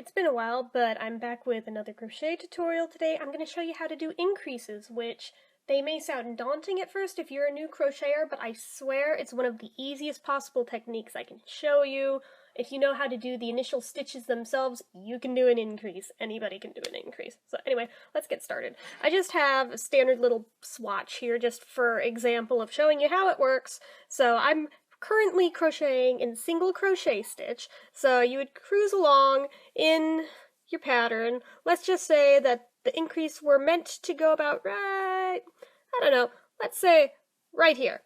It's been a while, but I'm back with another crochet tutorial today. I'm going to show you how to do increases, which they may sound daunting at first if you're a new crocheter, but I swear it's one of the easiest possible techniques I can show you. If you know how to do the initial stitches themselves, you can do an increase. Anybody can do an increase. So anyway, let's get started. I just have a standard little swatch here just for example of showing you how it works. So I'm currently crocheting in single crochet stitch, so you would cruise along in your pattern. Let's just say that the increase were meant to go about right, I don't know, let's say right here.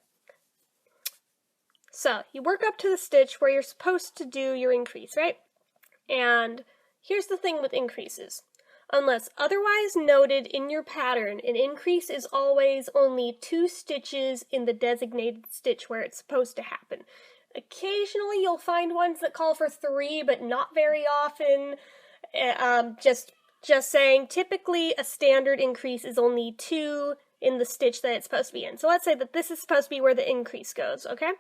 So you work up to the stitch where you're supposed to do your increase, right? And here's the thing with increases. Unless otherwise noted in your pattern, an increase is always only 2 stitches in the designated stitch where it's supposed to happen. Occasionally you'll find ones that call for 3, but not very often. Just saying, typically a standard increase is only 2 in the stitch that it's supposed to be in. So let's say that this is supposed to be where the increase goes, okay?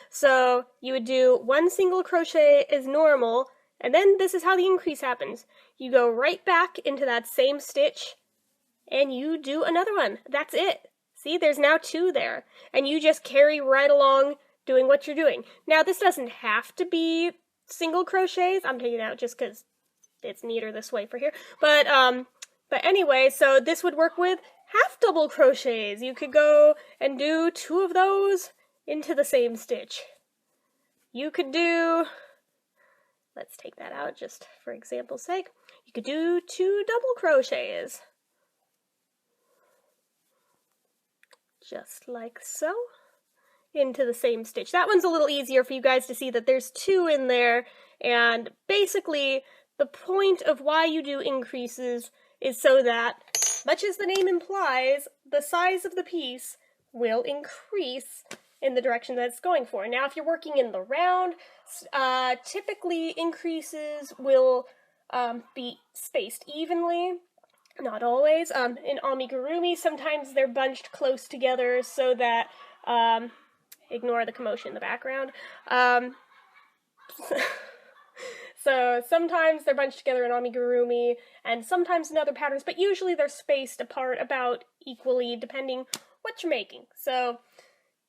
So you would do 1 single crochet as normal, and then this is how the increase happens. You go right back into that same stitch, and you do another one. That's it. See, there's now 2 there. And you just carry right along doing what you're doing. Now, this doesn't have to be single crochets. I'm taking it out just because it's neater this way for here. But anyway, so this would work with half double crochets. You could go and do 2 of those into the same stitch. You could do... Let's take that out just for example's sake. You could do 2 double crochets. Just like so. Into the same stitch. That one's a little easier for you guys to see that there's 2 in there, and basically the point of why you do increases is so that, much as the name implies, the size of the piece will increase in the direction that it's going for. Now, if you're working in the round, typically increases will be spaced evenly. Not always. In amigurumi, sometimes they're bunched close together so that, ignore the commotion in the background. So sometimes they're bunched together in amigurumi, and sometimes in other patterns, but usually they're spaced apart about equally, depending what you're making. So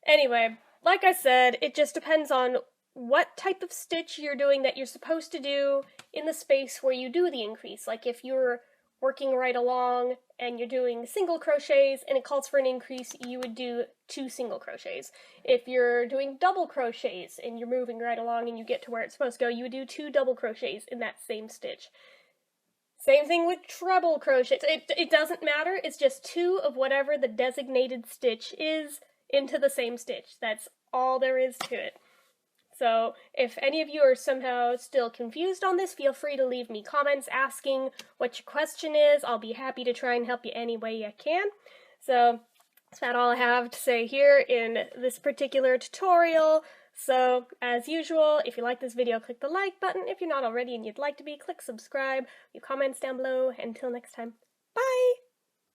anyway, like I said, it just depends on what type of stitch you're doing that you're supposed to do in the space where you do the increase. Like if you're working right along and you're doing single crochets and it calls for an increase, you would do 2 single crochets. If you're doing double crochets and you're moving right along and you get to where it's supposed to go, you would do 2 double crochets in that same stitch. Same thing with treble crochets. It doesn't matter, it's just 2 of whatever the designated stitch is into the same stitch. That's all there is to it. So if any of you are somehow still confused on this, feel free to leave me comments asking what your question is. I'll be happy to try and help you any way I can. So that's about all I have to say here in this particular tutorial. So as usual, if you like this video, click the like button. If you're not already and you'd like to be, click subscribe. Leave comments down below. Until next time, bye!